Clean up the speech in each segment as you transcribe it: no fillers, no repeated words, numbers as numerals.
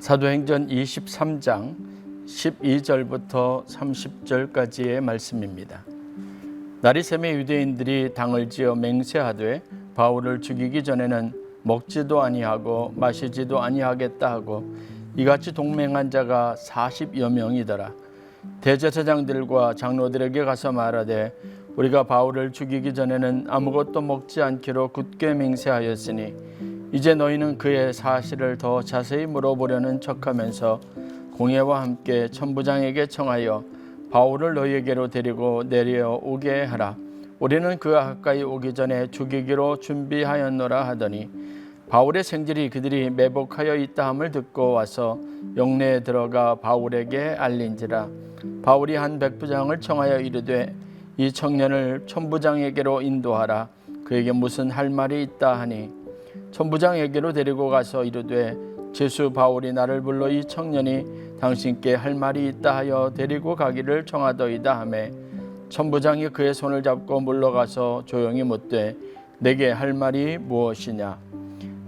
사도행전 23장 12절부터 30절까지의 말씀입니다. 날이 새매 유대인들이 당을 지어 맹세하되 바울을 죽이기 전에는 먹지도 아니하고 마시지도 아니하겠다 하고 이같이 동맹한 자가 40여 명이더라. 대제사장들과 장로들에게 가서 말하되 우리가 바울을 죽이기 전에는 아무것도 먹지 않기로 굳게 맹세하였으니 이제 너희는 그의 사실을 더 자세히 물어보려는 척하면서 공회와 함께 천부장에게 청하여 바울을 너희에게로 데리고 내려오게 하라. 우리는 그가 가까이 오기 전에 죽이기로 준비하였노라 하더니 바울의 생질이 그들이 매복하여 있다함을 듣고 와서 영내에 들어가 바울에게 알린지라. 바울이 한 백부장을 청하여 이르되 이 청년을 천부장에게로 인도하라. 그에게 무슨 할 말이 있다 하니 천부장에게로 데리고 가서 이르되 제수 바울이 나를 불러 이 청년이 당신께 할 말이 있다 하여 데리고 가기를 청하더이다 하매 천부장이 그의 손을 잡고 물러가서 조용히 묻되 내게 할 말이 무엇이냐.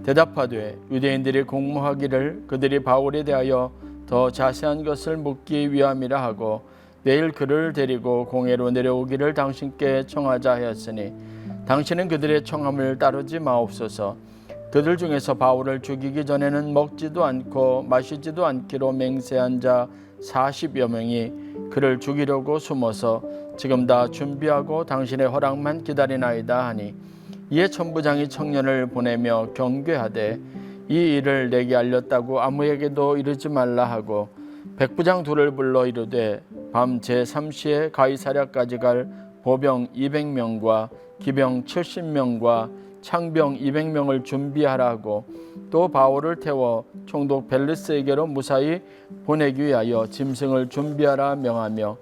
대답하되 유대인들이 공모하기를 그들이 바울에 대하여 더 자세한 것을 묻기 위함이라 하고 내일 그를 데리고 공회로 내려오기를 당신께 청하자 하였으니 당신은 그들의 청함을 따르지 마옵소서. 그들 중에서 바울을 죽이기 전에는 먹지도 않고 마시지도 않기로 맹세한 자 40여 명이 그를 죽이려고 숨어서 지금 다 준비하고 당신의 허락만 기다리나이다 하니 이에 천부장이 청년을 보내며 경계하되 이 일을 내게 알렸다고 아무에게도 이르지 말라 하고 백부장 둘을 불러 이르되 밤 제3시에 가이사랴까지 갈 보병 200명과 기병 70명과 창병 200명을 준비하라고 또 바울을 태워 총독 벨리스에게로 무사히 보내기 위하여 짐승을 준비하라 명하며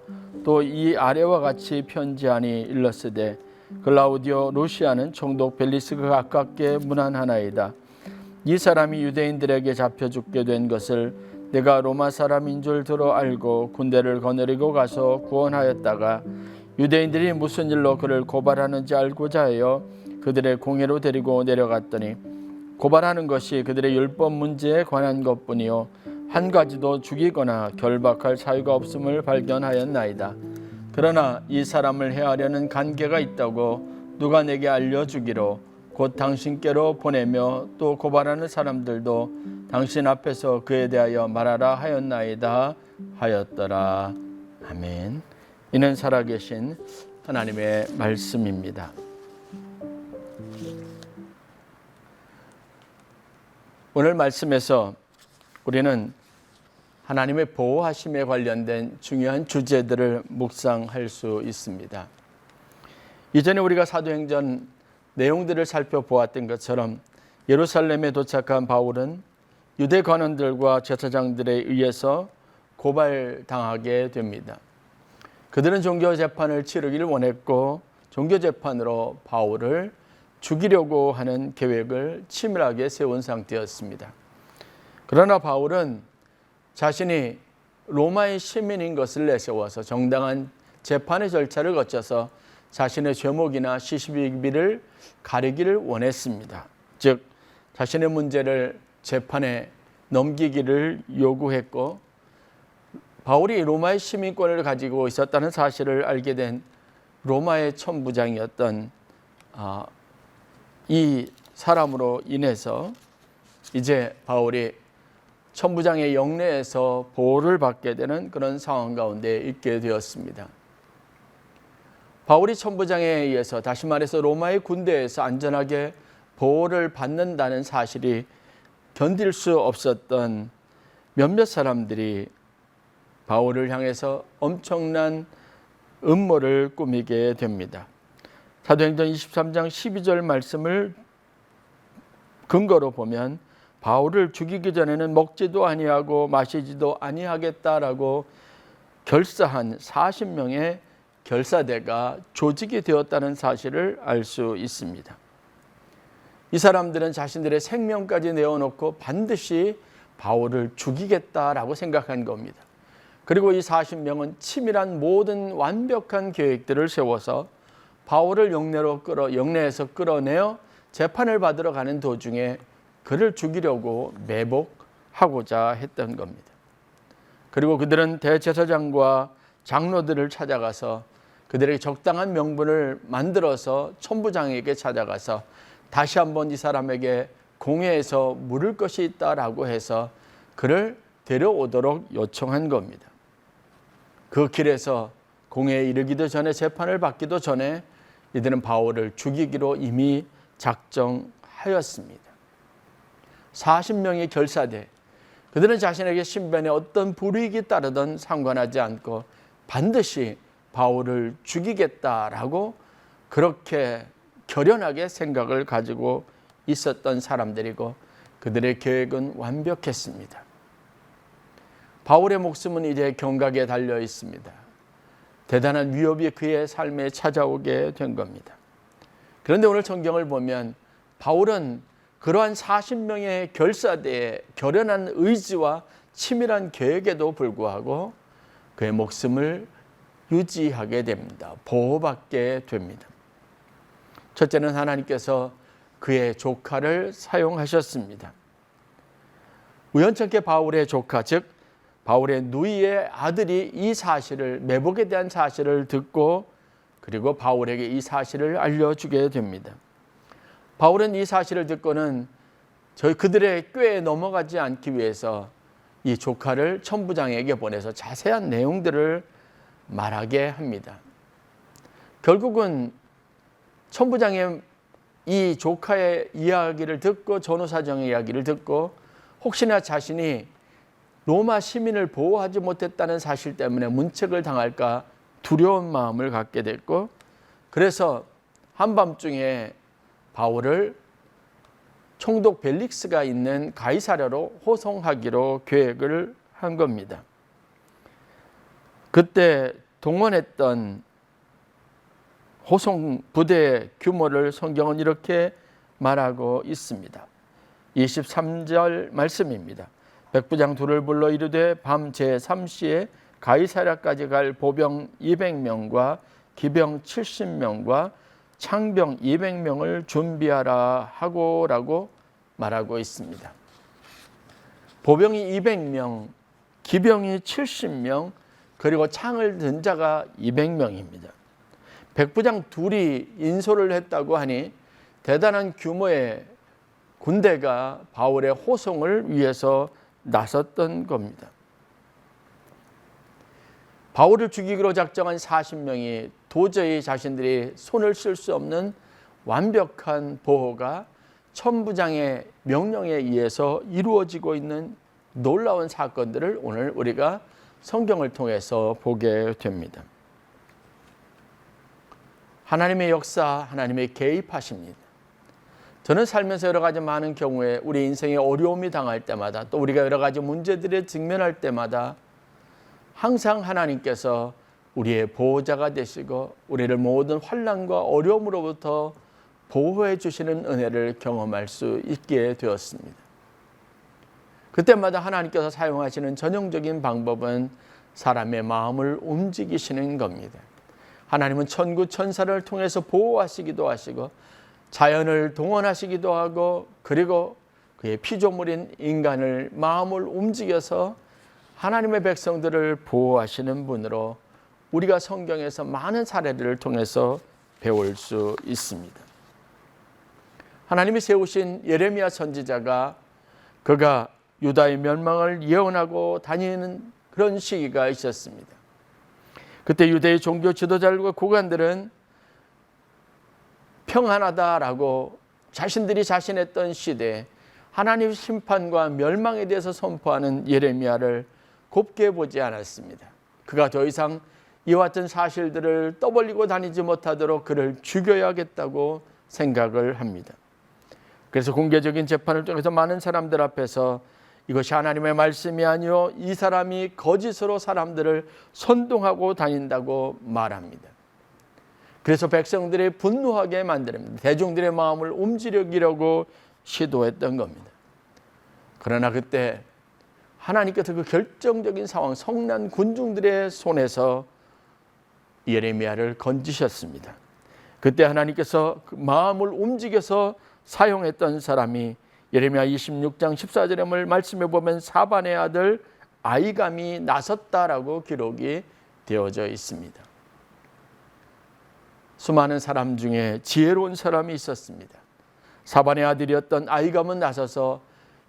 또 이 아래와 같이 편지하니 일렀으되 글라우디오 루시아는 총독 벨리스가 가깝게 문안하나이다. 이 사람이 유대인들에게 잡혀 죽게 된 것을 내가 로마 사람인 줄 들어 알고 군대를 거느리고 가서 구원하였다가 유대인들이 무슨 일로 그를 고발하는지 알고자 하여 그들의 공회로 데리고 내려갔더니 고발하는 것이 그들의 율법 문제에 관한 것뿐이요 한 가지도 죽이거나 결박할 사유가 없음을 발견하였나이다. 그러나 이 사람을 해하려는 관계가 있다고 누가 내게 알려주기로 곧 당신께로 보내며 또 고발하는 사람들도 당신 앞에서 그에 대하여 말하라 하였나이다 하였더라. 아멘. 이는 살아계신 하나님의 말씀입니다. 오늘 말씀에서 우리는 하나님의 보호하심에 관련된 중요한 주제들을 묵상할 수 있습니다. 이전에 우리가 사도행전 내용들을 살펴보았던 것처럼 예루살렘에 도착한 바울은 유대 관원들과 제사장들에 의해서 고발당하게 됩니다. 그들은 종교재판을 치르기를 원했고 종교재판으로 바울을 죽이려고 하는 계획을 치밀하게 세운 상태였습니다. 그러나 바울은 자신이 로마의 시민인 것을 내세워서 정당한 재판의 절차를 거쳐서 자신의 죄목이나 시시비비를 가리기를 원했습니다. 즉 자신의 문제를 재판에 넘기기를 요구했고 바울이 로마의 시민권을 가지고 있었다는 사실을 알게 된 로마의 천부장이었던 이 사람으로 인해서 이제 바울이 천부장의 영내에서 보호를 받게 되는 그런 상황 가운데 있게 되었습니다. 바울이 천부장에 의해서 다시 말해서 로마의 군대에서 안전하게 보호를 받는다는 사실이 견딜 수 없었던 몇몇 사람들이 바울을 향해서 엄청난 음모를 꾸미게 됩니다. 사도행전 23장 12절 말씀을 근거로 보면 바울을 죽이기 전에는 먹지도 아니하고 마시지도 아니하겠다라고 결사한 40명의 결사대가 조직이 되었다는 사실을 알 수 있습니다. 이 사람들은 자신들의 생명까지 내어놓고 반드시 바울을 죽이겠다라고 생각한 겁니다. 그리고 이 40명은 치밀한 모든 완벽한 계획들을 세워서 바울을 영내에서 끌어내어 재판을 받으러 가는 도중에 그를 죽이려고 매복하게 하고자 했던 겁니다. 그리고 그들은 대제사장과 장로들을 찾아가서 그들에게 적당한 명분을 만들어서 천부장에게 찾아가서 다시 한번 이 사람에게 공회에서 물을 것이 있다라고 해서 그를 데려오도록 요청한 겁니다. 그 길에서 공회에 이르기도 전에, 재판을 받기도 전에 이들은 바울을 죽이기로 이미 작정하였습니다. 40명의 결사대, 그들은 자신에게 신변에 어떤 불이익이 따르든 상관하지 않고 반드시 바울을 죽이겠다라고 그렇게 결연하게 생각을 가지고 있었던 사람들이고 그들의 계획은 완벽했습니다. 바울의 목숨은 이제 경각에 달려 있습니다. 대단한 위협이 그의 삶에 찾아오게 된 겁니다. 그런데 오늘 성경을 보면 바울은 그러한 40명의 결사대의 결연한 의지와 치밀한 계획에도 불구하고 그의 목숨을 유지하게 됩니다. 보호받게 됩니다. 첫째는 하나님께서 그의 조카를 사용하셨습니다. 우연찮게 바울의 조카, 즉 바울의 누이의 아들이 이 사실을, 매복에 대한 사실을 듣고 그리고 바울에게 이 사실을 알려주게 됩니다. 바울은 이 사실을 듣고는 그들의 꾀에 넘어가지 않기 위해서 이 조카를 천부장에게 보내서 자세한 내용들을 말하게 합니다. 결국은 천부장의 이 조카의 이야기를 듣고, 전후사정의 이야기를 듣고 혹시나 자신이 로마 시민을 보호하지 못했다는 사실 때문에 문책을 당할까 두려운 마음을 갖게 됐고, 그래서 한밤중에 바울을 총독 벨릭스가 있는 가이사랴로 호송하기로 계획을 한 겁니다. 그때 동원했던 호송 부대의 규모를 성경은 이렇게 말하고 있습니다. 23절 말씀입니다. 백부장 둘을 불러 이르되 밤 제3시에 가이사랴까지 갈 보병 200명과 기병 70명과 창병 200명을 준비하라 하고라고 말하고 있습니다. 보병이 200명, 기병이 70명, 그리고 창을 든 자가 200명입니다. 백부장 둘이 인솔을 했다고 하니 대단한 규모의 군대가 바울의 호송을 위해서 나섰던 겁니다. 바울을 죽이기로 작정한 40명이 도저히 자신들이 손을 쓸 수 없는 완벽한 보호가 천부장의 명령에 의해서 이루어지고 있는 놀라운 사건들을 오늘 우리가 성경을 통해서 보게 됩니다. 하나님의 역사, 하나님의 개입하십니다. 저는 살면서 여러 가지 많은 경우에 우리 인생에 어려움이 당할 때마다, 또 우리가 여러 가지 문제들에 직면할 때마다 항상 하나님께서 우리의 보호자가 되시고 우리를 모든 환난과 어려움으로부터 보호해 주시는 은혜를 경험할 수 있게 되었습니다. 그때마다 하나님께서 사용하시는 전형적인 방법은 사람의 마음을 움직이시는 겁니다. 하나님은 천구 천사를 통해서 보호하시기도 하시고 자연을 동원하시기도 하고, 그리고 그의 피조물인 인간을 마음을 움직여서 하나님의 백성들을 보호하시는 분으로 우리가 성경에서 많은 사례들을 통해서 배울 수 있습니다. 하나님이 세우신 예레미야 선지자가 그가 유다의 멸망을 예언하고 다니는 그런 시기가 있었습니다. 그때 유대의 종교 지도자들과 고관들은 평안하다라고 자신들이 자신했던 시대에 하나님의 심판과 멸망에 대해서 선포하는 예레미야를 곱게 보지 않았습니다. 그가 더 이상 이와 같은 사실들을 떠벌리고 다니지 못하도록 그를 죽여야겠다고 생각을 합니다. 그래서 공개적인 재판을 통해서 많은 사람들 앞에서 이것이 하나님의 말씀이 아니요 이 사람이 거짓으로 사람들을 선동하고 다닌다고 말합니다. 그래서 백성들이 분노하게 만듭니다. 대중들의 마음을 움직이려고 시도했던 겁니다. 그러나 그때 하나님께서 그 결정적인 상황, 성난 군중들의 손에서 예레미야를 건지셨습니다. 그때 하나님께서 그 마음을 움직여서 사용했던 사람이 예레미야 26장 14절의 말씀에 보면 사반의 아들 아히감이 나섰다라고 기록이 되어져 있습니다. 수많은 사람 중에 지혜로운 사람이 있었습니다. 사반의 아들이었던 아히감은 나서서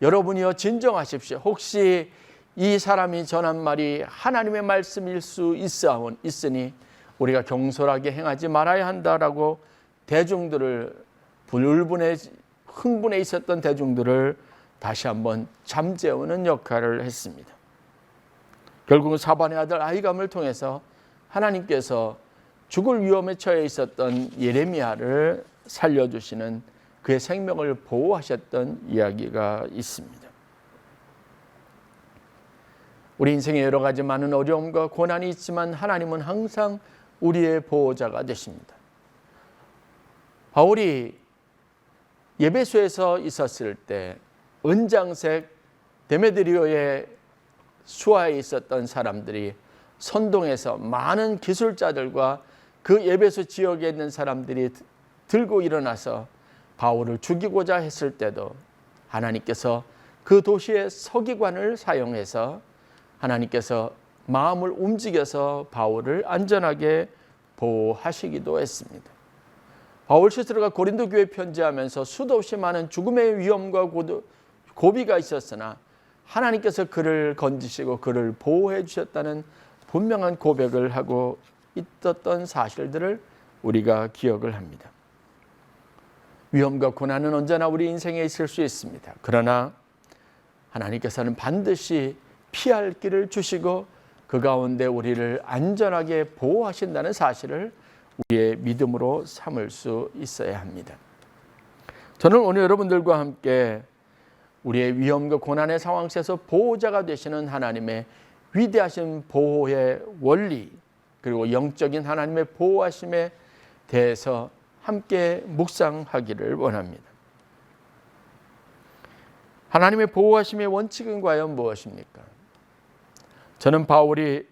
여러분이여 진정하십시오. 혹시 이 사람이 전한 말이 하나님의 말씀일 수 있으니 우리가 경솔하게 행하지 말아야 한다라고 대중들을 흥분해 있었던 대중들을 다시 한번 잠재우는 역할을 했습니다. 결국은 사반의 아들 아히감을 통해서 하나님께서 죽을 위험에 처해 있었던 예레미야를 살려주시는 그의 생명을 보호하셨던 이야기가 있습니다. 우리 인생에 여러 가지 많은 어려움과 고난이 있지만 하나님은 항상 우리의 보호자가 되십니다. 바울이 예배소에서 있었을 때 은장색 데메드리오의 수하에 있었던 사람들이 선동해서 많은 기술자들과 그 예배소 지역에 있는 사람들이 들고 일어나서 바울을 죽이고자 했을 때도 하나님께서 그 도시의 서기관을 사용해서 하나님께서 마음을 움직여서 바울을 안전하게 보호하시기도 했습니다. 바울 스스로가 고린도 교회에 편지하면서 수도 없이 많은 죽음의 위험과 고비가 있었으나 하나님께서 그를 건지시고 그를 보호해 주셨다는 분명한 고백을 하고 있었던 사실들을 우리가 기억을 합니다. 위험과 고난은 언제나 우리 인생에 있을 수 있습니다. 그러나 하나님께서는 반드시 피할 길을 주시고 그 가운데 우리를 안전하게 보호하신다는 사실을 우리의 믿음으로 삼을 수 있어야 합니다. 저는 오늘 여러분들과 함께 우리의 위험과 고난의 상황 속에서 보호자가 되시는 하나님의 위대하신 보호의 원리, 그리고 영적인 하나님의 보호하심에 대해서 함께 묵상하기를 원합니다. 하나님의 보호하심의 원칙은 과연 무엇입니까? 저는 바울이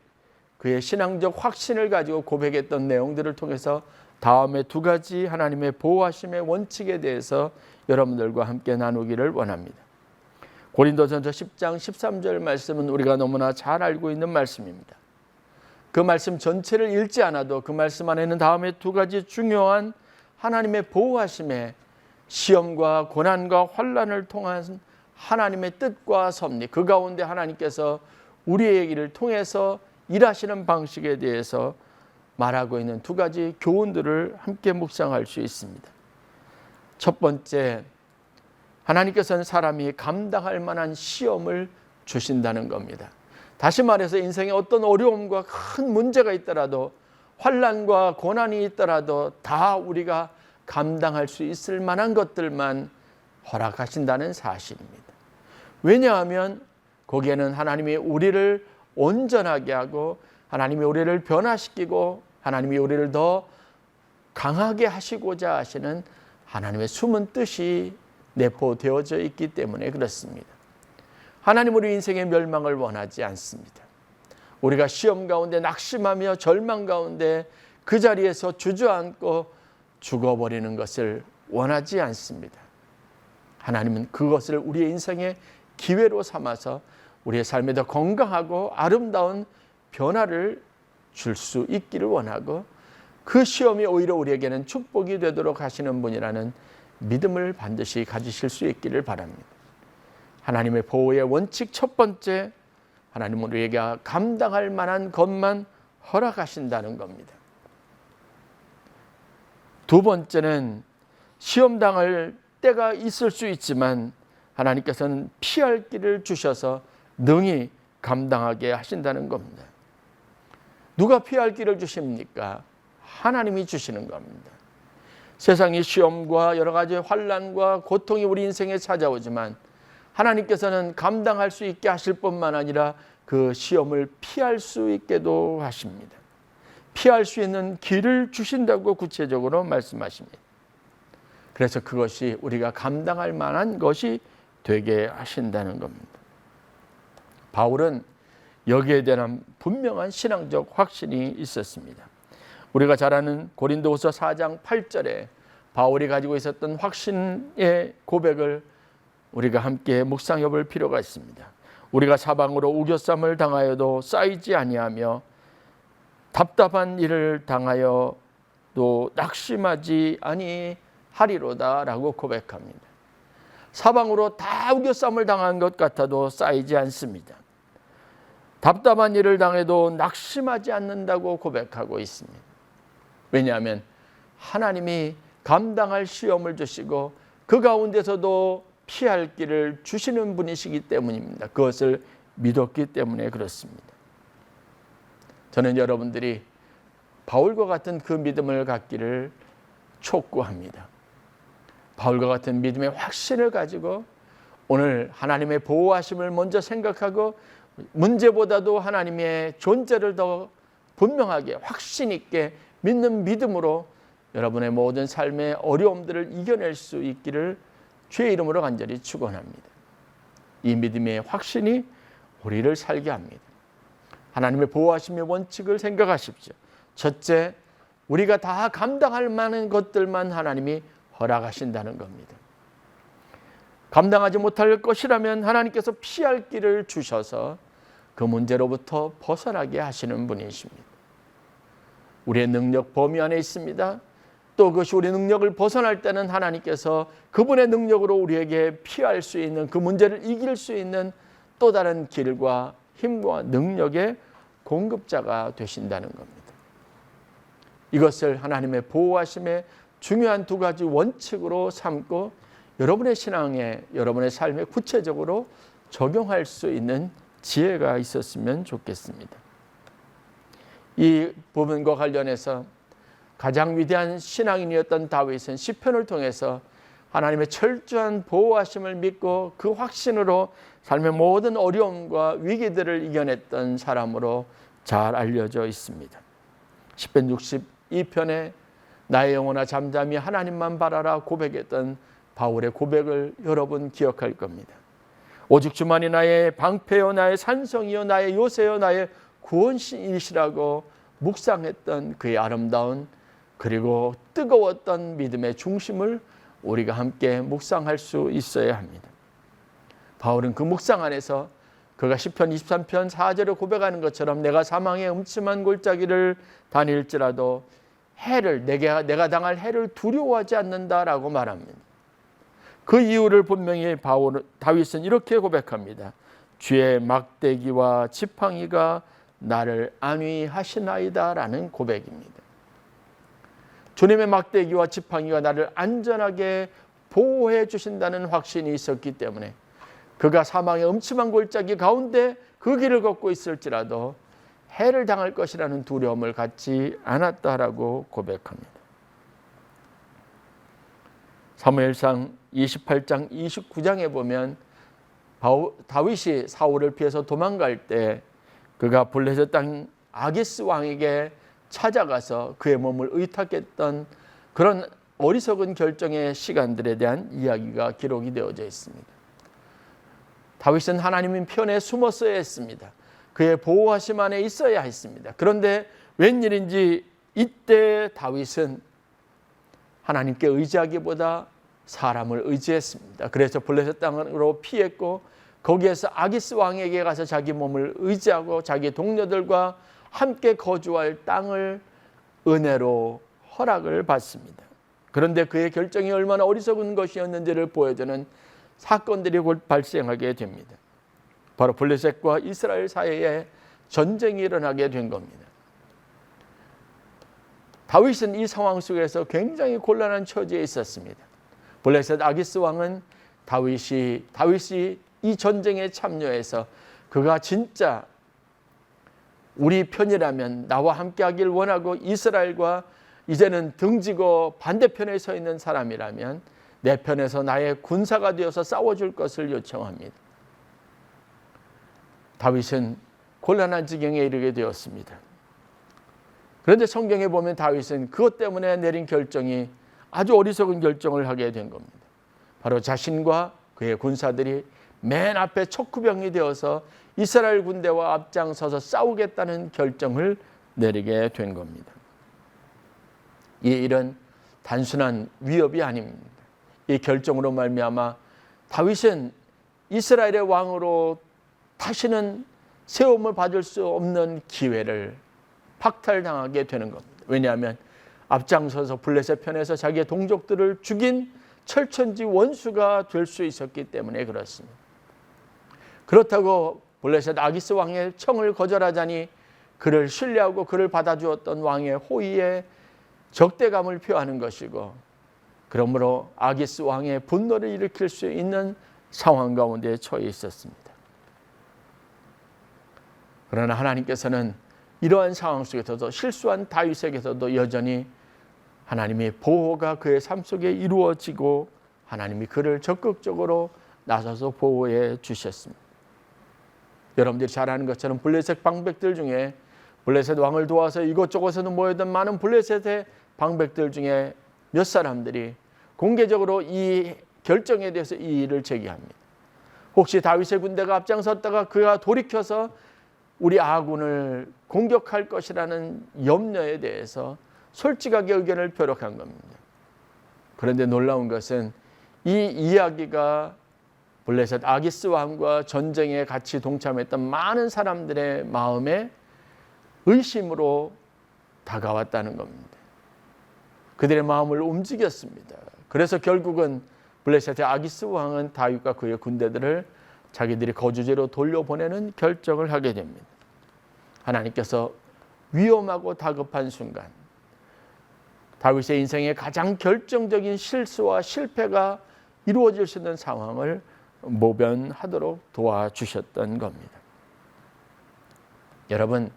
그의 신앙적 확신을 가지고 고백했던 내용들을 통해서 다음에 두 가지 하나님의 보호하심의 원칙에 대해서 여러분들과 함께 나누기를 원합니다. 고린도전서 10장 13절 말씀은 우리가 너무나 잘 알고 있는 말씀입니다. 그 말씀 전체를 읽지 않아도 그 말씀 안에는 다음에 두 가지 중요한 하나님의 보호하심의 시험과 고난과 환난을 통한 하나님의 뜻과 섭리, 그 가운데 하나님께서 우리의 일을 통해서 일하시는 방식에 대해서 말하고 있는 두 가지 교훈들을 함께 묵상할 수 있습니다. 첫 번째, 하나님께서는 사람이 감당할 만한 시험을 주신다는 겁니다. 다시 말해서 인생에 어떤 어려움과 큰 문제가 있더라도 환난과 고난이 있더라도 다 우리가 감당할 수 있을 만한 것들만 허락하신다는 사실입니다. 왜냐하면 거기에는 하나님이 우리를 온전하게 하고 하나님이 우리를 변화시키고 하나님이 우리를 더 강하게 하시고자 하시는 하나님의 숨은 뜻이 내포되어져 있기 때문에 그렇습니다. 하나님은 우리 인생의 멸망을 원하지 않습니다. 우리가 시험 가운데 낙심하며 절망 가운데 그 자리에서 주저앉고 죽어버리는 것을 원하지 않습니다. 하나님은 그것을 우리의 인생의 기회로 삼아서 우리의 삶에 더 건강하고 아름다운 변화를 줄 수 있기를 원하고 그 시험이 오히려 우리에게는 축복이 되도록 하시는 분이라는 믿음을 반드시 가지실 수 있기를 바랍니다. 하나님의 보호의 원칙 첫 번째, 하나님은 우리에게 감당할 만한 것만 허락하신다는 겁니다. 두 번째는 시험당할 때가 있을 수 있지만 하나님께서는 피할 길을 주셔서 능히 감당하게 하신다는 겁니다. 누가 피할 길을 주십니까? 하나님이 주시는 겁니다. 세상의 시험과 여러 가지 환난과 고통이 우리 인생에 찾아오지만 하나님께서는 감당할 수 있게 하실 뿐만 아니라 그 시험을 피할 수 있게도 하십니다. 피할 수 있는 길을 주신다고 구체적으로 말씀하십니다. 그래서 그것이 우리가 감당할 만한 것이 되게 하신다는 겁니다. 바울은 여기에 대한 분명한 신앙적 확신이 있었습니다. 우리가 잘 아는 고린도후서 4장 8절에 바울이 가지고 있었던 확신의 고백을 우리가 함께 묵상해 볼 필요가 있습니다. 우리가 사방으로 우겨쌈을 당하여도 쌓이지 아니하며 답답한 일을 당하여도 낙심하지 아니하리로다라고 고백합니다. 사방으로 다 우겨쌈을 당한 것 같아도 쌓이지 않습니다. 답답한 일을 당해도 낙심하지 않는다고 고백하고 있습니다. 왜냐하면 하나님이 감당할 시험을 주시고 그 가운데서도 피할 길을 주시는 분이시기 때문입니다. 그것을 믿었기 때문에 그렇습니다. 저는 여러분들이 바울과 같은 그 믿음을 갖기를 촉구합니다. 바울과 같은 믿음의 확신을 가지고 오늘 하나님의 보호하심을 먼저 생각하고 문제보다도 하나님의 존재를 더 분명하게 확신 있게 믿는 믿음으로 여러분의 모든 삶의 어려움들을 이겨낼 수 있기를 주의 이름으로 간절히 축원합니다. 이 믿음의 확신이 우리를 살게 합니다. 하나님의 보호하심의 원칙을 생각하십시오. 첫째, 우리가 다 감당할 만한 것들만 하나님이 허락하신다는 겁니다. 감당하지 못할 것이라면 하나님께서 피할 길을 주셔서 그 문제로부터 벗어나게 하시는 분이십니다. 우리의 능력 범위 안에 있습니다. 또 그것이 우리 능력을 벗어날 때는 하나님께서 그분의 능력으로 우리에게 피할 수 있는 그 문제를 이길 수 있는 또 다른 길과 힘과 능력의 공급자가 되신다는 겁니다. 이것을 하나님의 보호하심의 중요한 두 가지 원칙으로 삼고 여러분의 신앙에 여러분의 삶에 구체적으로 적용할 수 있는 지혜가 있었으면 좋겠습니다. 이 부분과 관련해서 가장 위대한 신앙인이었던 다윗은 시편을 통해서 하나님의 철저한 보호하심을 믿고 그 확신으로 삶의 모든 어려움과 위기들을 이겨냈던 사람으로 잘 알려져 있습니다. 시편 62편에 나의 영혼아 잠잠히 하나님만 바라라 고백했던 바울의 고백을 여러분 기억할 겁니다. 오직 주만이 나의 방패요 나의 산성이요 나의 요새요 나의 구원이시라고 묵상했던 그의 아름다운 그리고 뜨거웠던 믿음의 중심을 우리가 함께 묵상할 수 있어야 합니다. 바울은 그 묵상 안에서 그가 시편 23편 4절에 고백하는 것처럼 내가 사망의 음침한 골짜기를 다닐지라도 해를 내가 당할 해를 두려워하지 않는다라고 말합니다. 그 이유를 분명히 다윗은 이렇게 고백합니다. 주의 막대기와 지팡이가 나를 안위하시나이다라는 고백입니다. 주님의 막대기와 지팡이가 나를 안전하게 보호해 주신다는 확신이 있었기 때문에 그가 사망의 음침한 골짜기 가운데 그 길을 걷고 있을지라도 해를 당할 것이라는 두려움을 갖지 않았다라고 고백합니다. 사무엘상 28장 29장에 보면 다윗이 사울을 피해서 도망갈 때 그가 블레셋 땅 아기스 왕에게 찾아가서 그의 몸을 의탁했던 그런 어리석은 결정의 시간들에 대한 이야기가 기록이 되어져 있습니다. 다윗은 하나님의 편에 숨었어야 했습니다. 그의 보호하심 안에 있어야 했습니다. 그런데 웬일인지 이때 다윗은 하나님께 의지하기보다 사람을 의지했습니다. 그래서 블레셋 땅으로 피했고 거기에서 아기스 왕에게 가서 자기 몸을 의지하고 자기 동료들과 함께 거주할 땅을 은혜로 허락을 받습니다. 그런데 그의 결정이 얼마나 어리석은 것이었는지를 보여주는 사건들이 곧 발생하게 됩니다. 바로 블레셋과 이스라엘 사이에 전쟁이 일어나게 된 겁니다. 다윗은 이 상황 속에서 굉장히 곤란한 처지에 있었습니다. 블레셋 아기스 왕은 다윗이 이 전쟁에 참여해서 그가 진짜 우리 편이라면 나와 함께하길 원하고 이스라엘과 이제는 등지고 반대편에 서 있는 사람이라면 내 편에서 나의 군사가 되어서 싸워줄 것을 요청합니다. 다윗은 곤란한 지경에 이르게 되었습니다. 그런데 성경에 보면 다윗은 그것 때문에 내린 결정이 아주 어리석은 결정을 하게 된 겁니다. 바로 자신과 그의 군사들이 맨 앞에 척후병이 되어서 이스라엘 군대와 앞장서서 싸우겠다는 결정을 내리게 된 겁니다. 이 일은 단순한 위협이 아닙니다. 이 결정으로 말미암아 다윗은 이스라엘의 왕으로 다시는 세움을 받을 수 없는 기회를 박탈당하게 되는 겁니다. 왜냐하면 앞장서서 블레셋 편에서 자기의 동족들을 죽인 철천지 원수가 될 수 있었기 때문에 그렇습니다. 그렇다고 블레셋 아기스 왕의 청을 거절하자니 그를 신뢰하고 그를 받아주었던 왕의 호의에 적대감을 표하는 것이고, 그러므로 아기스 왕의 분노를 일으킬 수 있는 상황 가운데 처해 있었습니다. 그러나 하나님께서는 이러한 상황 속에서도, 실수한 다윗에게서도 여전히 하나님의 보호가 그의 삶 속에 이루어지고 하나님이 그를 적극적으로 나서서 보호해 주셨습니다. 여러분들이 잘 아는 것처럼 블레셋 방백들 중에, 블레셋 왕을 도와서 이곳저곳에서 모여든 많은 블레셋의 방백들 중에 몇 사람들이 공개적으로 이 결정에 대해서 이의를 제기합니다. 혹시 다윗의 군대가 앞장섰다가 그가 돌이켜서 우리 아군을 공격할 것이라는 염려에 대해서 솔직하게 의견을 표력한 겁니다. 그런데 놀라운 것은 이 이야기가 블레셋 아기스 왕과 전쟁에 같이 동참했던 많은 사람들의 마음에 의심으로 다가왔다는 겁니다. 그들의 마음을 움직였습니다. 그래서 결국은 블레셋의 아기스 왕은 다윗과 그의 군대들을 자기들이 거주지로 돌려보내는 결정을 하게 됩니다. 하나님께서 위험하고 다급한 순간, 다윗의 인생의 가장 결정적인 실수와 실패가 이루어질 수 있는 상황을 모면하도록 도와주셨던 겁니다. 여러분,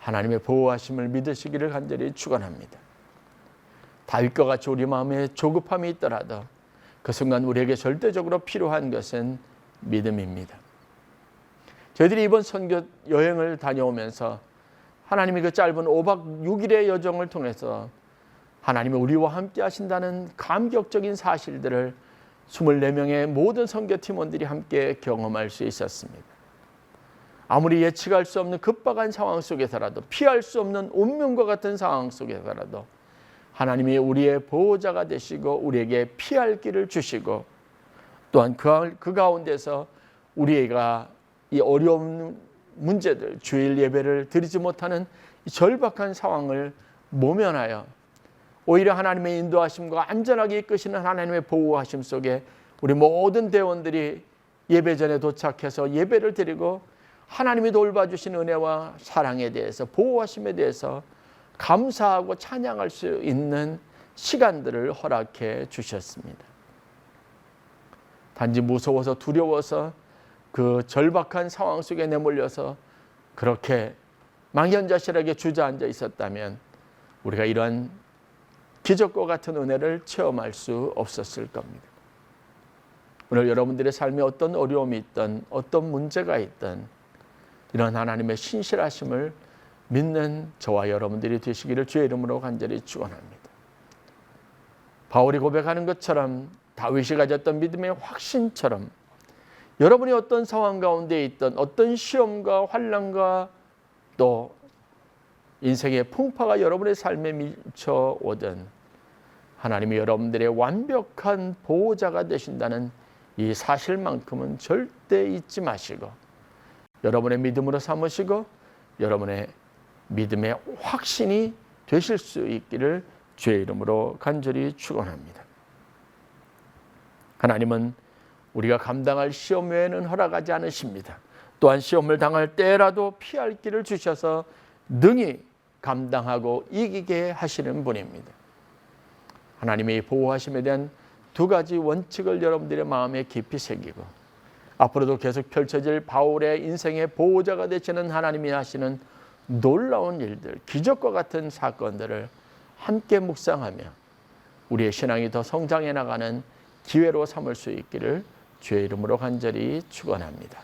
하나님의 보호하심을 믿으시기를 간절히 축원합니다. 다윗과 같이 우리 마음에 조급함이 있더라도 그 순간 우리에게 절대적으로 필요한 것은 믿음입니다. 저희들이 이번 선교 여행을 다녀오면서 하나님이 그 짧은 5박 6일의 여정을 통해서 하나님이 우리와 함께 하신다는 감격적인 사실들을 24명의 모든 선교팀원들이 함께 경험할 수 있었습니다. 아무리 예측할 수 없는 급박한 상황 속에서라도, 피할 수 없는 운명과 같은 상황 속에서라도 하나님이 우리의 보호자가 되시고 우리에게 피할 길을 주시고, 또한 그 가운데서 우리가 이 어려운 문제들, 주일 예배를 드리지 못하는 이 절박한 상황을 모면하여 오히려 하나님의 인도하심과 안전하게 이끄시는 하나님의 보호하심 속에 우리 모든 대원들이 예배 전에 도착해서 예배를 드리고 하나님이 돌봐주신 은혜와 사랑에 대해서, 보호하심에 대해서 감사하고 찬양할 수 있는 시간들을 허락해 주셨습니다. 단지 무서워서 두려워서 그 절박한 상황 속에 내몰려서 그렇게 망연자실하게 주저앉아 있었다면 우리가 이러한 기적과 같은 은혜를 체험할 수 없었을 겁니다. 오늘 여러분들의 삶에 어떤 어려움이 있든, 어떤 문제가 있든 이런 하나님의 신실하심을 믿는 저와 여러분들이 되시기를 주의 이름으로 간절히 축원합니다. 바울이 고백하는 것처럼, 다윗이 가졌던 믿음의 확신처럼 여러분이 어떤 상황 가운데 있든, 어떤 시험과 환난과 또 인생의 풍파가 여러분의 삶에 밀쳐오든 하나님이 여러분들의 완벽한 보호자가 되신다는 이 사실만큼은 절대 잊지 마시고 여러분의 믿음으로 삼으시고 여러분의 믿음의 확신이 되실 수 있기를 주의 이름으로 간절히 축원합니다. 하나님은 우리가 감당할 시험 외에는 허락하지 않으십니다. 또한 시험을 당할 때라도 피할 길을 주셔서 능히 감당하고 이기게 하시는 분입니다. 하나님의 보호하심에 대한 두 가지 원칙을 여러분들의 마음에 깊이 새기고 앞으로도 계속 펼쳐질 바울의 인생의 보호자가 되시는 하나님이 하시는 놀라운 일들, 기적과 같은 사건들을 함께 묵상하며 우리의 신앙이 더 성장해 나가는 기회로 삼을 수 있기를 주의 이름으로 간절히 축원합니다.